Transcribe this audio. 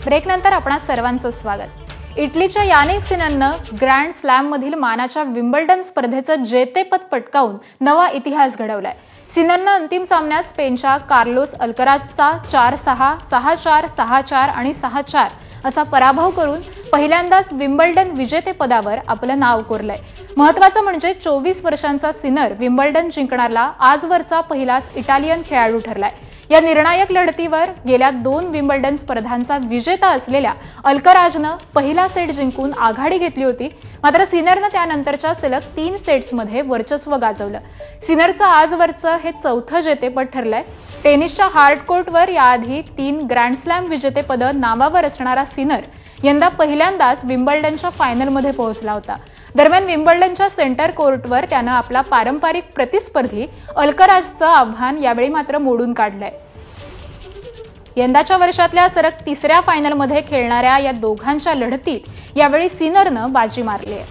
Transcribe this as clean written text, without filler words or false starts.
ब्रेकनंतर आपणा सर्वांचं स्वागत। इटलीच्या यानिक सिनरनं ग्रँड स्लॅम मधील मानाच्या विम्बल्डन स्पर्धेचं जेतेपद पटकावून नवा इतिहास घडवलाय। सिनरनं अंतिम सामन्यात स्पेनच्या कार्लोस अल्कराजचा 4-6, 6-4, 6-4 आणि 6-4 असा पराभव करून पहिल्यांदाच विम्बल्डन विजेतेपदावर आपलं नाव कोरलंय। महत्त्वाचं म्हणजे 24 वर्षांचा सिनर विम्बल्डन जिंकणारा आजवरचा पहिलाच इटालियन खेळाडू ठरलाय। या निर्णायक लढतीवर गेल्या 2 विम्बल्डन स्पर्धांचा विजेता असलेल्या अल्कराजनं पहिला सेट जिंकून आघाडी घेतली होती, मात्र सिनरनं त्यानंतरच्या सलग 3 सेट्समध्ये वर्चस्व गाजवलं। सिनरचं आजवरचं हे चौथं जेतेपद ठरलंय। टेनिसच्या हार्ड कोर्टवर याआधी 3 ग्रँड स्लॅम विजेतेपदं नावावर असणारा सिनर यंदा पहिल्यांदाच विम्बल्डनच्या फायनलमध्ये पोहोचला होता। दरम्यान विम्बल्डनच्या सेंटर कोर्टवर त्यानं आपला पारंपरिक प्रतिस्पर्धी अल्कराजचं आव्हान यावेळी मात्र मोडून काढलंय। यंदाच्या वर्षातल्या सलग 3ऱ्या फायनलमध्ये खेळणाऱ्या या दोघांच्या लढतीत यावेळी सिनरनं बाजी मारली आहे।